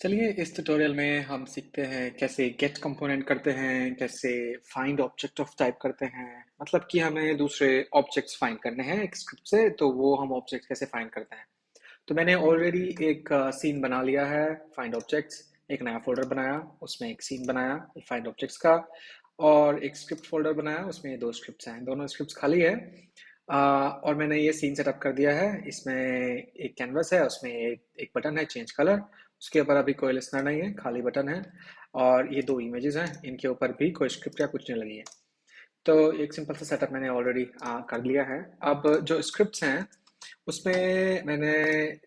चलिए इस ट्यूटोरियल में हम सीखते हैं कैसे गेट कंपोनेंट करते हैं, कैसे फाइंड ऑब्जेक्ट ऑफ टाइप करते हैं। मतलब कि हमें दूसरे ऑब्जेक्ट्स फाइंड करने हैं एक स्क्रिप्ट से, तो वो हम ऑब्जेक्ट कैसे फाइंड करते हैं। तो मैंने ऑलरेडी एक सीन बना लिया है, फाइंड ऑब्जेक्ट्स। एक नया फोल्डर बनाया, उसमें एक सीन बनाया फाइंड ऑब्जेक्ट्स का, और एक स्क्रिप्ट फोल्डर बनाया, उसमें दो स्क्रिप्ट्स हैं, दोनों स्क्रिप्ट्स खाली है। और मैंने ये सीन सेटअप कर दिया है। इसमें एक कैनवस है, उसमें एक बटन है चेंज कलर। उसके ऊपर अभी कोई लिस्नर नहीं है, खाली बटन है। और ये दो इमेजेस हैं, इनके ऊपर भी कोई स्क्रिप्ट या कुछ नहीं लगी है। तो एक सिंपल सा सेटअप मैंने ऑलरेडी कर लिया है। अब जो स्क्रिप्ट्स हैं उसमें मैंने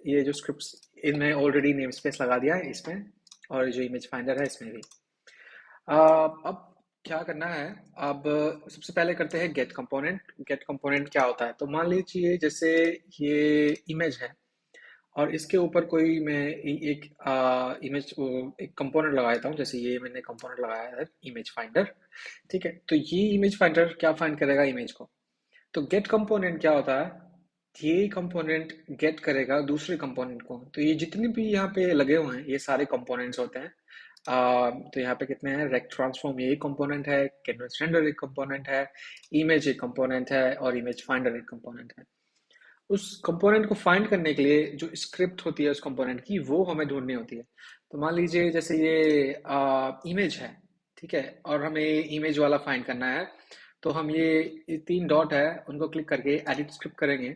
ये जो स्क्रिप्ट्स, इनमें ऑलरेडी नेम स्पेस लगा दिया है इसमें, और जो इमेज फाइंडर है इसमें भी। अब क्या करना है। अब सबसे पहले करते हैं गेट कंपोनेंट। गेट कंपोनेंट क्या होता है, तो मान लीजिए जैसे ये इमेज है और इसके ऊपर कोई मैं एक इमेज एक कंपोनेंट लगा देता हूँ। जैसे ये मैंने कंपोनेंट लगाया है इमेज फाइंडर। ठीक है, तो ये इमेज फाइंडर क्या फाइंड करेगा, इमेज को। तो गेट कंपोनेंट क्या होता है, ये कंपोनेंट गेट करेगा दूसरे कंपोनेंट को। तो ये जितने भी यहाँ पे लगे हुए हैं ये सारे कंपोनेंट्स होते हैं। तो यहाँ पे कितने हैं, रेक्ट ट्रांसफॉर्म ये एक कंपोनेंट है, कैनवस रेंडर एक कंपोनेंट है, इमेज एक कंपोनेंट है, और इमेज फाइंडर एक कंपोनेंट है। उस कंपोनेंट को फाइंड करने के लिए जो स्क्रिप्ट होती है उस कंपोनेंट की, वो हमें ढूंढनी होती है। तो मान लीजिए जैसे ये इमेज है, ठीक है, और हमें इमेज वाला फाइंड करना है। तो हम ये तीन डॉट है उनको क्लिक करके एडिट स्क्रिप्ट करेंगे।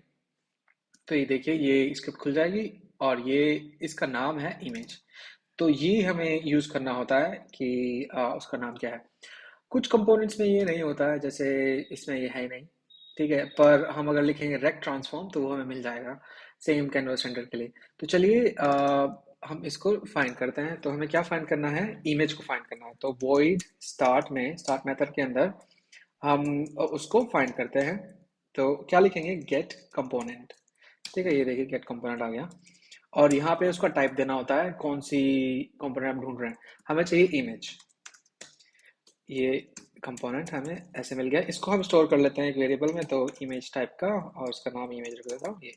तो ये देखिए ये स्क्रिप्ट खुल जाएगी, और ये इसका नाम है इमेज। तो ये हमें यूज करना होता है कि उसका नाम क्या है। कुछ कंपोनेंट्स में ये नहीं होता है, जैसे इसमें ये है ही नहीं। ठीक है, पर हम अगर लिखेंगे रेक्ट ट्रांसफॉर्म तो वो हमें मिल जाएगा सेम कैनवस सेंटर के लिए। तो चलिए हम इसको फाइंड करते हैं। तो हमें क्या फाइंड करना है, इमेज को फाइंड करना है। तो वॉइड स्टार्ट में, स्टार्ट मेथड के अंदर हम उसको फाइंड करते हैं। तो क्या लिखेंगे, गेट कंपोनेंट। ठीक है, ये देखिए गेट कंपोनेंट आ गया। और यहाँ पे उसका टाइप देना होता है, कौन सी कंपोनेंट हम ढूंढ रहे हैं। हमें चाहिए इमेज। ये कंपोनेंट हमें ऐसे मिल गया, इसको हम स्टोर कर लेते हैं एक वेरिएबल में। तो इमेज टाइप का, और उसका नाम इमेज रख देता हूँ ये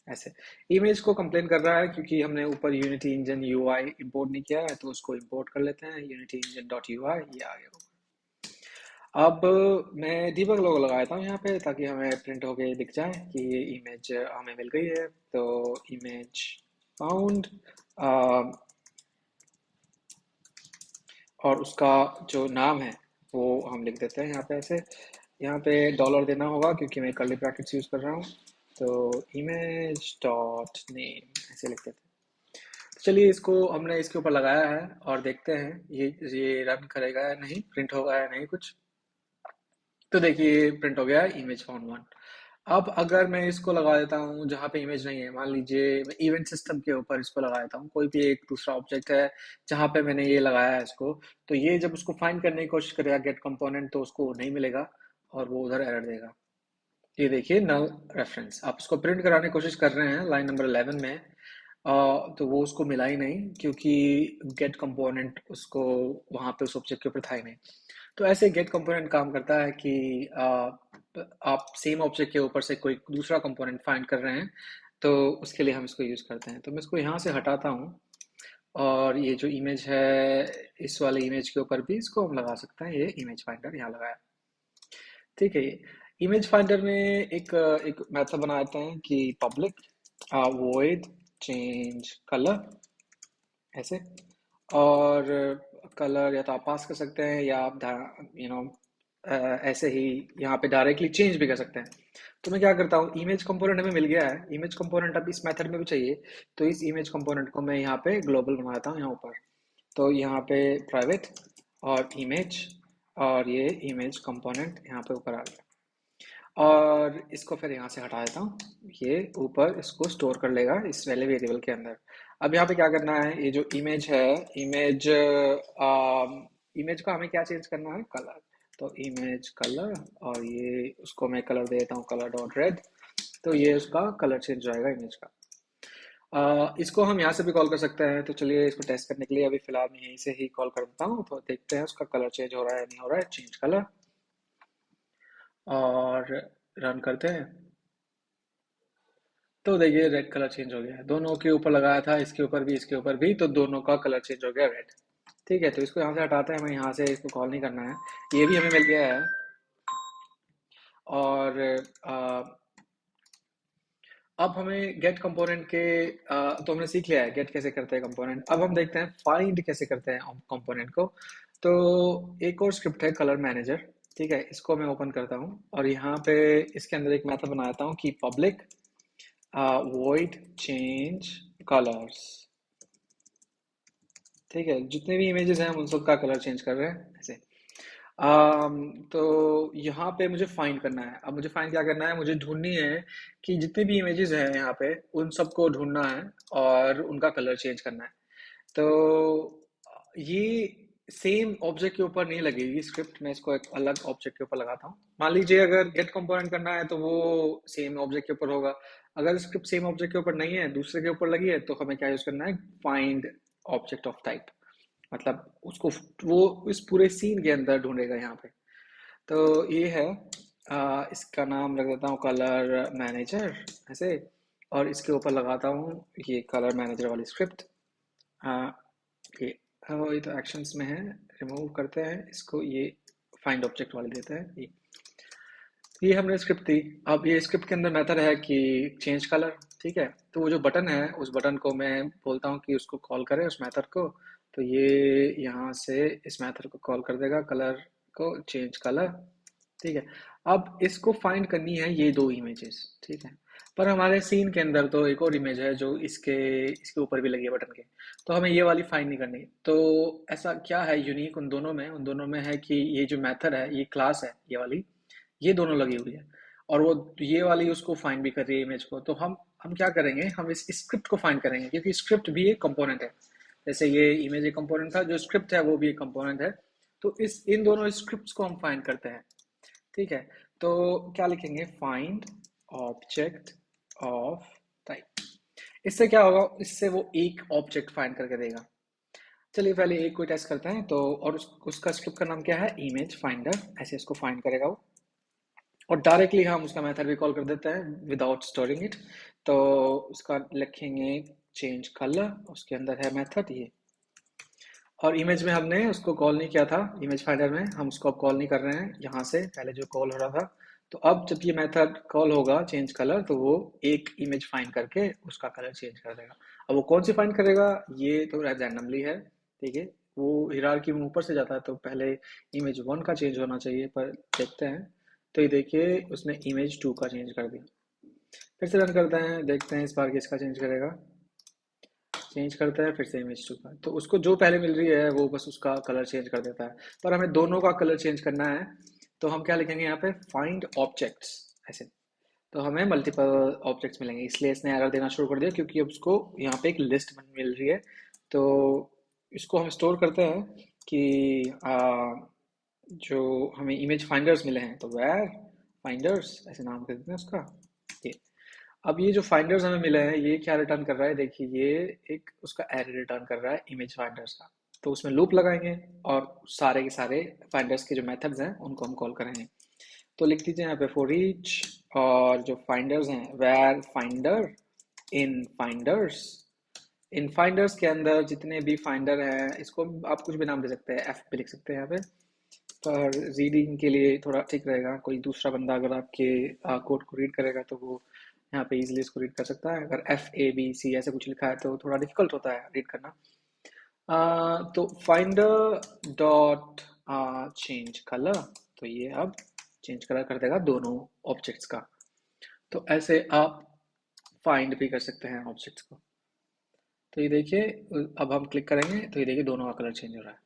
ऐसे। इमेज को कंप्लेन कर रहा है क्योंकि हमने ऊपर यूनिटी इंजन यूआई इंपोर्ट नहीं किया है, तो उसको इंपोर्ट कर लेते हैं, यूनिटी इंजन डॉट यूआई, ये आ गया। अब मैं डीबग लोगो लगा देता हूँ यहाँ पे, ताकि हमें प्रिंट होके दिख जाए कि ये इमेज हमें मिल गई है। तो इमेज फाउंड, और उसका जो नाम है वो हम लिख देते हैं यहाँ पे ऐसे। यहाँ पे डॉलर देना होगा क्योंकि मैं कर्ली ब्रैकेट्स यूज़ कर रहा हूँ। तो इमेज डॉट नेम ऐसे लिख देते हैं। तो चलिए इसको हमने इसके ऊपर लगाया है, और देखते हैं ये रन करेगा या नहीं, प्रिंट होगा या नहीं कुछ। तो देखिए प्रिंट हो गया है, इमेज फाउंड वन। अब अगर मैं इसको लगा देता हूँ जहाँ पे इमेज नहीं है, मान लीजिए मैं इवेंट सिस्टम के ऊपर इसको लगा देता हूँ, कोई भी एक दूसरा ऑब्जेक्ट है जहाँ पे मैंने ये लगाया है इसको। तो ये जब उसको फाइंड करने की कोशिश करेगा गेट कंपोनेंट, तो उसको नहीं मिलेगा, और वो उधर एरर देगा। ये देखिए नल रेफरेंस। आप उसको प्रिंट कराने की कोशिश कर रहे हैं लाइन नंबर 11 में, तो वो उसको मिला ही नहीं क्योंकि गेट कंपोनेंट उसको वहाँ पे उस ऑब्जेक्ट के ऊपर था ही नहीं। तो ऐसे गेट कंपोनेंट काम करता है कि आप सेम ऑब्जेक्ट के ऊपर से कोई दूसरा कंपोनेंट फाइंड कर रहे हैं, तो उसके लिए हम इसको यूज़ करते हैं। तो मैं इसको यहाँ से हटाता हूँ, और ये जो इमेज है इस वाले इमेज के ऊपर भी इसको हम लगा सकते हैं, ये इमेज फाइंडर यहाँ लगाया। ठीक है, इमेज फाइंडर में एक मेथड बनाते हैं कि पब्लिक वॉइड चेंज कलर ऐसे। और कलर या तो आप पास कर सकते हैं, या आप यू नो ऐसे ही यहाँ पे डायरेक्टली चेंज भी कर सकते हैं। तो मैं क्या करता हूँ, इमेज कंपोनेंट हमें मिल गया है, इमेज कंपोनेंट अब इस मेथड में भी चाहिए। तो इस इमेज कंपोनेंट को मैं यहाँ पे ग्लोबल बना देता हूँ यहाँ ऊपर। तो यहाँ पे प्राइवेट और इमेज, और ये इमेज कंपोनेंट यहाँ पे ऊपर आ गया। और इसको फिर यहाँ से हटा देता हूँ, ये ऊपर इसको स्टोर कर लेगा इस वाले वेरिएबल के अंदर। अब यहाँ पे क्या करना है, ये जो इमेज है, इमेज इमेज का हमें क्या चेंज करना है, कलर। तो इमेज कलर, और ये उसको मैं कलर दे देता हूँ कलर डॉट रेड। तो ये उसका कलर चेंज हो जाएगा इमेज का। इसको हम यहाँ से भी कॉल कर सकते हैं। तो चलिए इसको टेस्ट करने के लिए अभी फिलहाल मैं यहीं से ही कॉल कर देता हूँ, तो देखते हैं उसका कलर चेंज हो रहा है या नहीं हो रहा है। चेंज कलर, और रन करते हैं। तो देखिए रेड कलर चेंज हो गया है, दोनों के ऊपर लगाया था, इसके ऊपर भी इसके ऊपर भी, तो दोनों का कलर चेंज हो गया रेड। ठीक है, तो इसको यहाँ से हटाते हैं, हमें यहाँ से इसको कॉल नहीं करना है, ये भी हमें मिल गया है। और अब हमें गेट कंपोनेंट के तो हमने सीख लिया है गेट कैसे करते हैं कंपोनेंट। अब हम देखते हैं फाइंड कैसे करते हैं कंपोनेंट को। तो एक और स्क्रिप्ट है कलर मैनेजर। ठीक है, इसको मैं ओपन करता हूँ और यहाँ पे इसके अंदर एक मेथड बनाता हूँ कि पब्लिक void change colors। ठीक है, जितने भी इमेजेस हैं हम उन सब का कलर चेंज कर रहे हैं ऐसे। तो यहाँ पे मुझे फाइंड करना है। अब मुझे फाइंड क्या करना है, मुझे ढूंढनी है कि जितने भी इमेजेस हैं यहाँ पे उन सबको ढूंढना है और उनका कलर चेंज करना है। तो ये सेम ऑब्जेक्ट के ऊपर नहीं लगेगी स्क्रिप्ट, मैं इसको एक अलग ऑब्जेक्ट के ऊपर लगाता हूँ। मान लीजिए अगर गेट कंपोनेंट करना है तो वो सेम ऑब्जेक्ट के ऊपर होगा। अगर स्क्रिप्ट सेम ऑब्जेक्ट के ऊपर नहीं है, दूसरे के ऊपर लगी है, तो हमें क्या यूज करना है, फाइंड ऑब्जेक्ट ऑफ टाइप। मतलब उसको वो इस पूरे सीन के अंदर ढूंढेगा यहाँ पे। तो ये है इसका नाम रख देता हूँ कलर मैनेजर ऐसे, और इसके ऊपर लगाता हूँ ये कलर मैनेजर वाली स्क्रिप्ट। ये ये तो एक्शंस में है, रिमूव करते हैं इसको, ये फाइंड ऑब्जेक्ट वाले देते हैं ये हमने स्क्रिप्ट दी। अब ये स्क्रिप्ट के अंदर मेथड है कि चेंज कलर। ठीक है, तो वो जो बटन है उस बटन को मैं बोलता हूँ कि उसको कॉल करे उस मेथड को। तो ये यहाँ से इस मेथड को कॉल कर देगा कलर को, चेंज कलर। ठीक है, अब इसको फाइंड करनी है ये दो इमेजेस। ठीक है, पर हमारे सीन के अंदर तो एक और इमेज है जो इसके इसके ऊपर भी लगी है बटन के, तो हमें ये वाली फाइंड नहीं करनी। तो ऐसा क्या है यूनिक उन दोनों में, उन दोनों में है कि ये जो मेथड है, ये क्लास है ये वाली, ये दोनों लगी हुई है, और वो ये वाली उसको फाइंड भी कर रही है इमेज को। तो हम क्या करेंगे, हम इस स्क्रिप्ट को फाइंड करेंगे, क्योंकि स्क्रिप्ट भी एक कंपोनेंट है। जैसे ये इमेज एक कंपोनेंट था, जो स्क्रिप्ट है वो भी एक कंपोनेंट है। तो इस इन दोनों स्क्रिप्ट्स को हम फाइंड करते हैं। ठीक है, तो क्या लिखेंगे, फाइंड ऑब्जेक्ट ऑफ टाइप। इससे क्या होगा, इससे वो एक ऑब्जेक्ट फाइंड करके देगा। चलिए पहले एक कोई टेस्ट करते हैं। तो और उसका स्क्रिप्ट का नाम क्या है, इमेज फाइंडर, ऐसे इसको फाइंड करेगा वो। और डायरेक्टली हम उसका मेथड भी कॉल कर देते हैं विदाउट स्टोरिंग इट। तो उसका लिखेंगे चेंज कलर, उसके अंदर है मेथड ये। और इमेज में हमने उसको कॉल नहीं किया था, इमेज फाइंडर में हम उसको अब कॉल नहीं कर रहे हैं यहाँ से, पहले जो कॉल हो रहा था। तो अब जब ये मेथड कॉल होगा चेंज कलर, तो वो एक इमेज फाइंड करके उसका कलर चेंज कर देगा। अब वो कौन सी फाइंड करेगा, ये तो रैंडमली है। ठीक है, वो हिरार्की में ऊपर से जाता है, तो पहले इमेज 1 का चेंज होना चाहिए, पर देखते हैं। तो ये देखिए उसने इमेज 2 का चेंज कर दिया। फिर से रन करते हैं, देखते हैं इस बार किसका चेंज करेगा। चेंज करता है फिर से इमेज 2 का, तो उसको जो पहले मिल रही है वो बस उसका कलर चेंज कर देता है। पर हमें दोनों का कलर चेंज करना है, तो हम क्या लिखेंगे यहाँ पे, फाइंड ऑब्जेक्ट्स ऐसे। तो हमें मल्टीपल ऑब्जेक्ट्स मिलेंगे, इसलिए इसने एरर देना शुरू कर दिया, क्योंकि अब उसको यहाँ पे एक लिस्ट मिल रही है। तो इसको हम स्टोर करते हैं कि जो हमें इमेज फाइंडर्स मिले हैं, तो वेयर फाइंडर्स ऐसे नाम कर देते हैं उसका ये। अब ये जो फाइंडर्स हमें मिले हैं, ये क्या रिटर्न कर रहा है, देखिए ये एक उसका एरे रिटर्न कर रहा है इमेज फाइंडर्स का। तो उसमें लूप लगाएंगे और सारे के सारे फाइंडर्स के जो मेथड्स हैं उनको हम कॉल करेंगे। तो लिख दीजिए यहाँ पे फॉर ईच, और जो फाइंडर्स हैं वेयर फाइंडर इन फाइंडर्स। इन फाइंडर्स के अंदर जितने भी फाइंडर हैं, इसको आप कुछ भी नाम दे सकते हैं, एफ पे लिख सकते हैं यहाँ पे। पर रीडिंग के लिए थोड़ा ठीक रहेगा, कोई दूसरा बंदा अगर आपके कोड को रीड करेगा तो वो यहाँ पे इजीली इसको रीड कर सकता है। अगर FABC ऐसे कुछ लिखा है तो थोड़ा डिफिकल्ट होता है रीड करना। तो फाइंडर डॉट चेंज कलर, तो ये अब चेंज कलर कर देगा दोनों ऑब्जेक्ट्स का। तो ऐसे आप फाइंड भी कर सकते हैं ऑब्जेक्ट्स को। तो ये देखिए, अब हम क्लिक करेंगे तो ये देखिए दोनों का कलर चेंज हो रहा है।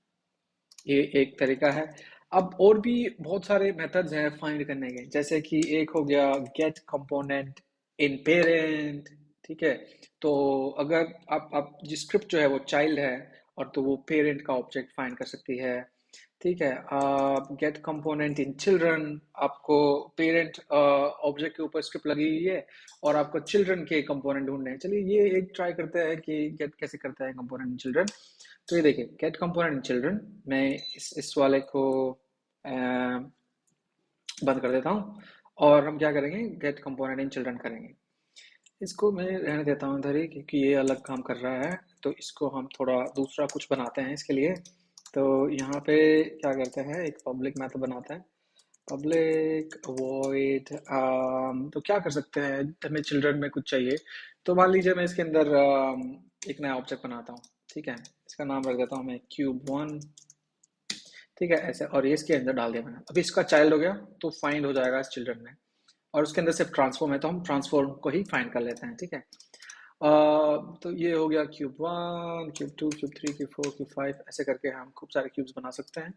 ये एक तरीका है। अब और भी बहुत सारे मेथड्स हैं फाइंड करने के, जैसे कि एक हो गया गेट कंपोनेंट इन पेरेंट। ठीक है, तो अगर आप जिस स्क्रिप्ट जो है वो चाइल्ड है, और तो वो पेरेंट का ऑब्जेक्ट फाइंड कर सकती है। ठीक है, आप गेट कंपोनेंट इन चिल्ड्रन, आपको पेरेंट ऑब्जेक्ट के ऊपर स्क्रिप्ट लगी हुई है और आपको चिल्ड्रन के कंपोनेंट ढूंढने हैं। चलिए ये एक ट्राई करते हैं कि गेट कैसे करता है कंपोनेंट इन चिल्ड्रन। तो ये देखिए गेट कंपोनेंट इन चिल्ड्रन, मैं इस वाले को बंद कर देता हूँ, और हम क्या करेंगे, गेट कंपोनेंट इन चिल्ड्रन करेंगे। इसको मैं रहने देता हूँ इधर ही क्योंकि ये अलग काम कर रहा है। तो इसको हम थोड़ा दूसरा कुछ बनाते हैं इसके लिए। तो यहाँ पे क्या करते हैं, एक पब्लिक मेथड बनाते हैं, पब्लिक वॉइड। तो क्या कर सकते हैं, हमें चिल्ड्रन में कुछ चाहिए। तो मान लीजिए मैं इसके अंदर एक नया ऑब्जेक्ट बनाता हूँ। ठीक है, इसका नाम रख देता हूँ मैं क्यूब 1। ठीक है, ऐसे, और ये इसके अंदर डाल दिया मैंने। अभी इसका चाइल्ड हो गया तो फाइंड हो जाएगा इस चिल्ड्रन में। और उसके अंदर सिर्फ ट्रांसफॉर्म है तो हम ट्रांसफॉर्म को ही फाइंड कर लेते हैं। ठीक है, तो ये हो गया cube 1, cube 2, cube 3, cube 4, cube 5, ऐसे करके हम खूब सारे क्यूब्स बना सकते हैं।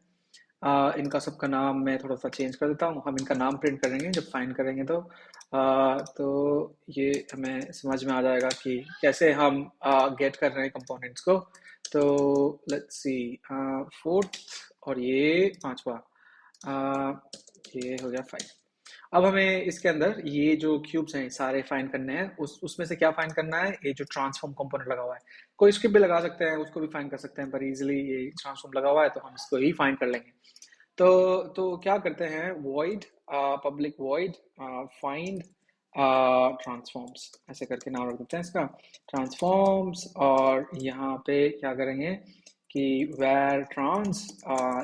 इनका सबका नाम मैं थोड़ा सा चेंज कर देता हूँ। हम इनका नाम प्रिंट करेंगे जब फाइंड करेंगे तो ये हमें समझ में आ जाएगा कि कैसे हम गेट कर रहे हैं कंपोनेंट्स को। तो लेट्स सी, फोर्थ और ये पांचवा, ये हो गया 5। अब हमें इसके अंदर ये जो क्यूब्स हैं सारे फाइंड करने हैं। उसमें से क्या फाइंड करना है, ये जो ट्रांसफॉर्म कंपोनेंट लगा हुआ है। कोई स्किप भी लगा सकते हैं, उसको भी फाइंड कर सकते हैं, पर इजीली ये ट्रांसफॉर्म लगा हुआ है तो हम इसको ही फाइंड कर लेंगे। तो क्या करते हैं, void public void find transforms, ऐसे करके नाम रख देते हैं इसका, ट्रांसफॉर्म्स। और यहाँ पे क्या करेंगे कि where trans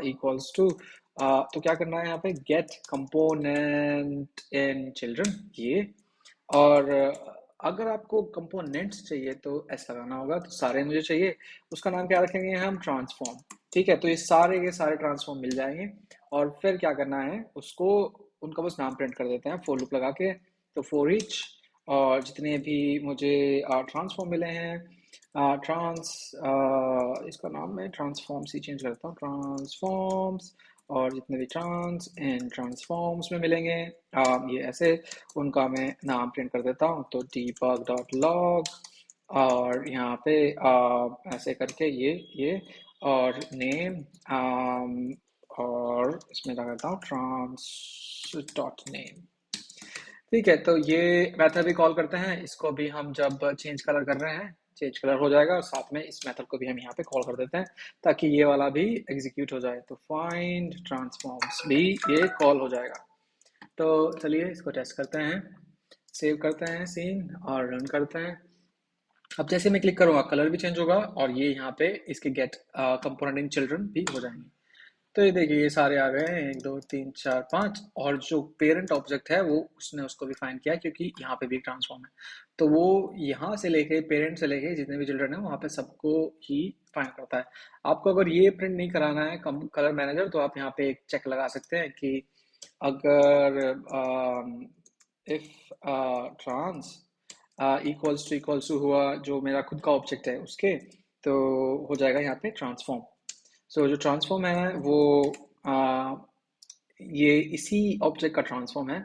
इक्वल्स टू, तो क्या करना है यहाँ पे, गेट कंपोनेंट इन चिल्ड्रन, ये। और अगर आपको कंपोनेंट्स चाहिए तो ऐसा लगाना होगा, तो सारे मुझे चाहिए, उसका नाम क्या रखेंगे हम, ट्रांसफॉर्म। ठीक है, तो ये सारे के सारे ट्रांसफॉर्म मिल जाएंगे। और फिर क्या करना है, उसको, उनका बस नाम प्रिंट कर देते हैं फॉर लूप लगा के। तो फॉर ईच, और जितने भी मुझे ट्रांसफॉर्म मिले हैं, ट्रांस, इसका नाम मैं ट्रांसफॉर्म्स ही चेंज करता हूँ, ट्रांसफॉर्म्स। और जितने भी ट्रांस एंड ट्रांसफॉर्म्स में मिलेंगे, ये ऐसे, उनका मैं नाम प्रिंट कर देता हूँ। तो debug.log, और यहाँ पे ऐसे करके ये, और नेम, और इसमें लगा देता हूँ ट्रांस डॉट नेम। ठीक है, तो ये मेथड भी कॉल करते हैं, इसको भी हम जब चेंज कलर कर रहे हैं, चेंज कलर हो जाएगा, और साथ में इस मेथड को भी हम यहाँ पे कॉल कर देते हैं ताकि ये वाला भी एग्जीक्यूट हो जाए। तो फाइंड ट्रांसफॉर्म्स भी ये कॉल हो जाएगा। तो चलिए इसको टेस्ट करते हैं, सेव करते हैं सीन और रन करते हैं। अब जैसे मैं क्लिक करूँगा कलर भी चेंज होगा, और ये यहाँ पे इसके गेट कंपोनेंट इन चिल्ड्रन भी हो जाएंगे। तो ये देखिए, ये सारे आ गए हैं, 1 2 3 4 5। और जो पेरेंट ऑब्जेक्ट है वो, उसने उसको भी फाइंड किया क्योंकि यहाँ पे भी एक ट्रांसफॉर्म है। तो वो यहाँ से लेके, पेरेंट से लेके जितने भी चिल्ड्रन है वहाँ पे सबको ही फाइंड करता है। आपको अगर ये प्रिंट नहीं कराना है कलर मैनेजर, तो आप यहाँ पे एक चेक लगा सकते हैं कि अगर इफ ट्रांस इक्वल्स टू हुआ जो मेरा खुद का ऑब्जेक्ट है उसके, तो हो जाएगा यहाँ पे ट्रांसफॉर्म। सो जो ट्रांसफॉर्म है वो आ, ये इसी ऑब्जेक्ट का ट्रांसफॉर्म है।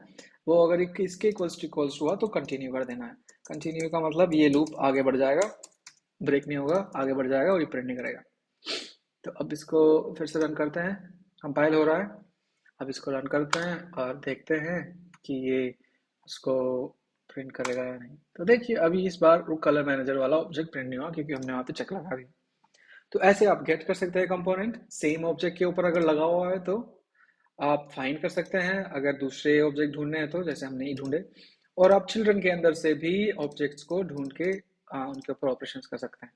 वो अगर इसके इक्वल्स टू हुआ तो कंटिन्यू कर देना है। कंटिन्यू का मतलब ये लूप आगे बढ़ जाएगा, ब्रेक नहीं होगा, आगे बढ़ जाएगा और ये प्रिंट नहीं करेगा। तो अब इसको फिर से रन करते हैं, कंपाइल हो रहा है। अब इसको रन करते हैं और देखते हैं कि ये उसको प्रिंट करेगा या नहीं। तो देखिए, अभी इस बार वो कलर मैनेजर वाला ऑब्जेक्ट प्रिंट नहीं हुआ क्योंकि हमने वहाँ पे चेक लगा दिया। तो ऐसे आप गेट कर सकते हैं कंपोनेंट, सेम ऑब्जेक्ट के ऊपर अगर लगा हुआ है तो आप फाइंड कर सकते हैं, अगर दूसरे ऑब्जेक्ट ढूंढने हैं तो, जैसे हम नहीं ढूंढे। और आप चिल्ड्रन के अंदर से भी ऑब्जेक्ट्स को ढूंढ के उनके ऊपर ऑपरेशंस कर सकते हैं।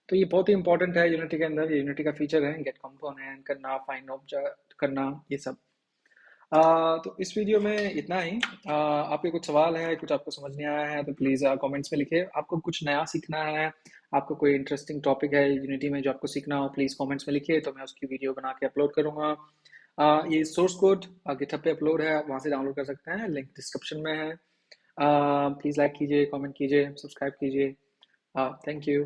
तो ये बहुत ही इंपॉर्टेंट है यूनिटी के अंदर, ये यूनिटी का फीचर है, गेट कंपोनेंट करना, फाइंड ऑब्जेक्ट करना, ये सब। तो इस वीडियो में इतना ही। आपके कुछ सवाल हैं, कुछ आपको समझ नहीं आया है तो प्लीज़ कमेंट्स में लिखिए। आपको कुछ नया सीखना है, आपको कोई इंटरेस्टिंग टॉपिक है यूनिटी में जो आपको सीखना हो, प्लीज़ कमेंट्स में लिखिए, तो मैं उसकी वीडियो बना के अपलोड करूँगा। ये सोर्स कोड गिटहब पे अपलोड है, आप वहाँ से डाउनलोड कर सकते हैं, लिंक डिस्क्रिप्शन में है। प्लीज़ लाइक कीजिए, कमेंट कीजिए, सब्सक्राइब कीजिए। Thank you.